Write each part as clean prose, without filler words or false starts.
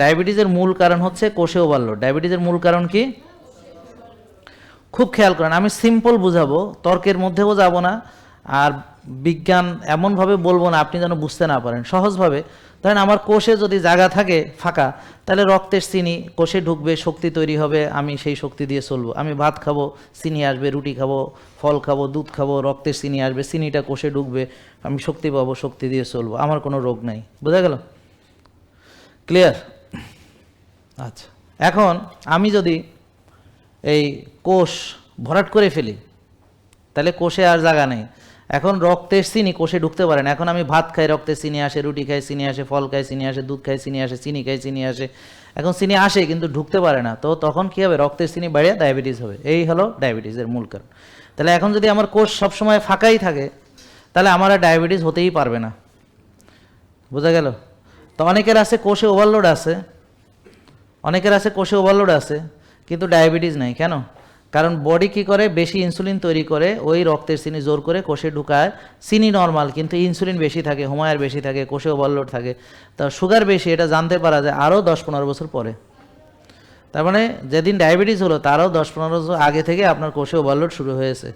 ডায়াবেটিসের মূল কারণ হচ্ছে কোষে ওভারলোড। ডায়াবেটিসের মূল কারণ কি? খুব খেয়াল করেন, আমি সিম্পল বুঝাবো, তর্কের মধ্যেও যাব না, আর বিজ্ঞান এমনভাবে বলবো না আপনি যেন বুঝতে না পারেন। সহজভাবে ধরেন আমার কোষে যদি জায়গা থাকে ফাঁকা, তাহলে রক্তের চিনি কোষে ঢুকবে, শক্তি তৈরি হবে, আমি সেই শক্তি দিয়ে চলবো। আমি ভাত খাবো, চিনি আসবে, রুটি খাবো, ফল খাবো, দুধ খাবো, রক্তের চিনি আসবে, চিনিটা কোষে ঢুকবে, আমি শক্তি পাবো, শক্তি দিয়ে চলবো, আমার কোনো রোগ নাই। বোঝা গেল? ক্লিয়ার? আচ্ছা, এখন আমি যদি এই কোষ ভরাট করে ফেলি, তাহলে কোষে আর জায়গা নেই। এখন রক্তের চিনি কোষে ঢুকতে পারে না। এখন আমি ভাত খাই, রক্তে চিনি আসে, রুটি খাই চিনি আসে, ফল খাই চিনি আসে, দুধ খাই চিনি আসে, চিনি খাই চিনি আসে। এখন চিনি আসে কিন্তু ঢুকতে পারে না, তো তখন কী হবে? রক্তের চিনি বেড়ে ডায়াবেটিস হবে। এই হলো ডায়াবেটিসের মূল কারণ। তাহলে এখন যদি আমার কোষ সবসময় ফাঁকাই থাকে, তাহলে আমার আর ডায়াবেটিস হতেই পারবে না। বোঝা গেল? তো অনেকের আছে কোষে ওভারলোড আছে, অনেকের আছে কোষে ওভারলোড আছে কিন্তু ডায়াবেটিস নাই। কেন? কারণ বডি কী করে? বেশি ইনসুলিন তৈরি করে, ওই রক্তের চিনি জোর করে কোষে ঢুকায়। চিনি নর্মাল কিন্তু ইনসুলিন বেশি থাকে, হোমায়ার বেশি থাকে, কোষে ওভারলোড থাকে। তো সুগার বেশি, এটা জানতে পারা যায় আরও 10-15 বছর পরে। তার মানে যেদিন ডায়াবেটিস হলো তারও 10-15 বছর আগে থেকে আপনার কোষে ওভারলোড শুরু হয়েছে।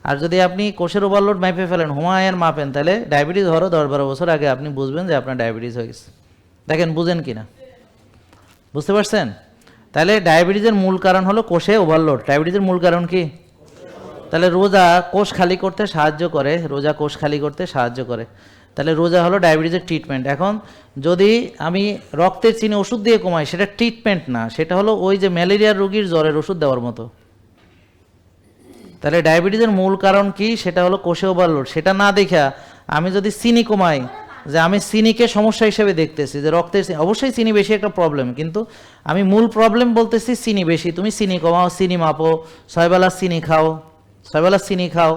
আর যদি আপনি কোষের ওভারলোড মাপে ফেলেন, হোমায়ার মাপেন, তাহলে ডায়াবেটিস হওয়ারও 10-12 বছর আগে আপনি বুঝবেন যে আপনার ডায়াবেটিস হয়ে গেছে। দেখেন বুঝেন কি না, বুঝতে পারছেন? তাহলে ডায়াবেটিসের মূল কারণ হলো কোষে ওভারলোড। ডায়াবেটিসের মূল কারণ কি? তাহলে রোজা কোষ খালি করতে সাহায্য করে, রোজা কোষ খালি করতে সাহায্য করে। তাহলে রোজা হলো ডায়াবেটিসের ট্রিটমেন্ট। এখন যদি আমি রক্তের চিনি ওষুধ দিয়ে কমাই, সেটা ট্রিটমেন্ট না, সেটা হলো ওই যে ম্যালেরিয়ার রোগীর জ্বরের ওষুধ দেওয়ার মতো। তাহলে ডায়াবেটিসের মূল কারণ কি? সেটা হলো কোষে ওভারলোড। সেটা না দেখা আমি যদি চিনি কমাই, যে আমি চিনিকে সমস্যা হিসেবে দেখতেছি, যে রক্তের অবশ্যই চিনি বেশি একটা প্রবলেম, কিন্তু আমি মূল প্রবলেম বলতেছি চিনি বেশি। তুমি চিনি কমাও, চিনি মাপো, 6 বেলা চিনি খাও, 6 বেলা চিনি খাও,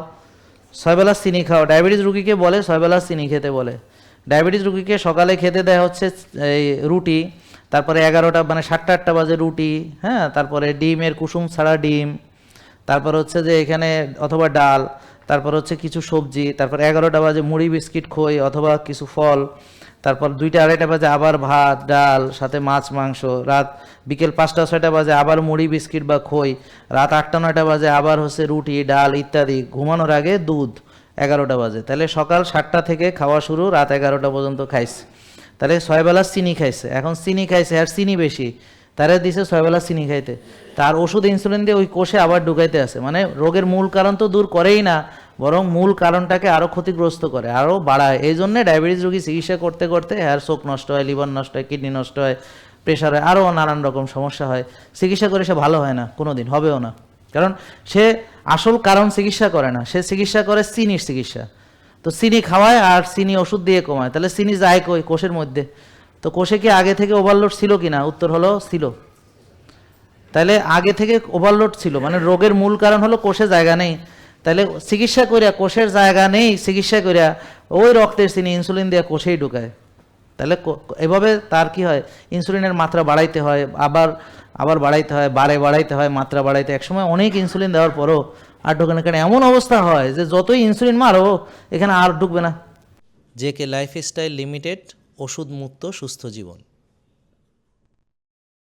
6 বেলা চিনি খাও। ডায়াবেটিস রুগীকে বলে 6 বেলা চিনি খেতে বলে। ডায়াবেটিস রুগীকে সকালে খেতে দেয় হচ্ছে এই রুটি, তারপরে 11টা মানে 7টা-8টা বাজে রুটি, হ্যাঁ, তারপরে ডিমের কুসুম ছাড়া ডিম, তারপর হচ্ছে যে এখানে অথবা ডাল, তারপর হচ্ছে কিছু সবজি, তারপর 11টা বাজে মুড়ি বিস্কিট খই অথবা কিছু ফল, তারপর 2টা-2:30 বাজে আবার ভাত ডাল সাথে মাছ মাংস, রাত বিকেল 5টা-6টা বাজে আবার মুড়ি বিস্কিট বা খই, রাত 8টা-9টা বাজে আবার হচ্ছে রুটি ডাল ইত্যাদি, ঘুমানোর আগে দুধ 11টা বাজে। তাহলে সকাল 7টা থেকে খাওয়া শুরু, রাত 11টা পর্যন্ত খাইছে। তাহলে 6 বেলা চিনি খাইছে। এখন চিনি খাইছে আর চিনি বেশি, তারা দিছে 6 বেলা চিনি খাইতে, তার ওষুধ ইনসুলিন দিয়ে ওই কোষে আবার ঢুকাইতে আছে। মানে রোগের মূল কারণ তো দূর করেই না, বরং মূল কারণটাকে আরও ক্ষতিগ্রস্ত করে, আরও বাড়ায়। এই জন্যে ডায়াবেটিস রোগী চিকিৎসা করতে করতে হেয়ার চোখ নষ্ট হয়, লিভার নষ্ট হয়, কিডনি নষ্ট হয়, প্রেশার হয়, আরও নানান রকম সমস্যা হয়। চিকিৎসা করে সে ভালো হয় না, কোনো দিন হবেও না, কারণ সে আসল কারণ চিকিৎসা করে না, সে চিকিৎসা করে চিনির চিকিৎসা। তো চিনি খাওয়ায় আর চিনি ওষুধ দিয়ে কমায়, তাহলে চিনি যায় কই? কোষের মধ্যে। তো কোষে কি আগে থেকে ওভারলোড ছিল কি না? উত্তর হলো ছিল। তাহলে আগে থেকে ওভারলোড ছিল, মানে রোগের মূল কারণ হলো কোষে জায়গা নেই। তাহলে চিকিৎসা করিয়া কোষের জায়গা নেই, চিকিৎসা করিয়া ওই রক্তের চিনি ইনসুলিন দিয়ে কোষেই ঢুকায়। তাহলে এভাবে তার কি হয়? ইনসুলিনের মাত্রা বাড়াইতে হয়, আবার বাড়াইতে হয়, বাড়াইতে হয়, মাত্রা বাড়াইতে। একসময় অনেক ইনসুলিন দেওয়ার পরও আর ঢুকে না, কেন এমন অবস্থা হয় যে যতই ইনসুলিন মারো এখানে আর ঢুকবে না। জেকে লাইফস্টাইল লিমিটেড, ওষুধ মুক্ত সুস্থ জীবন।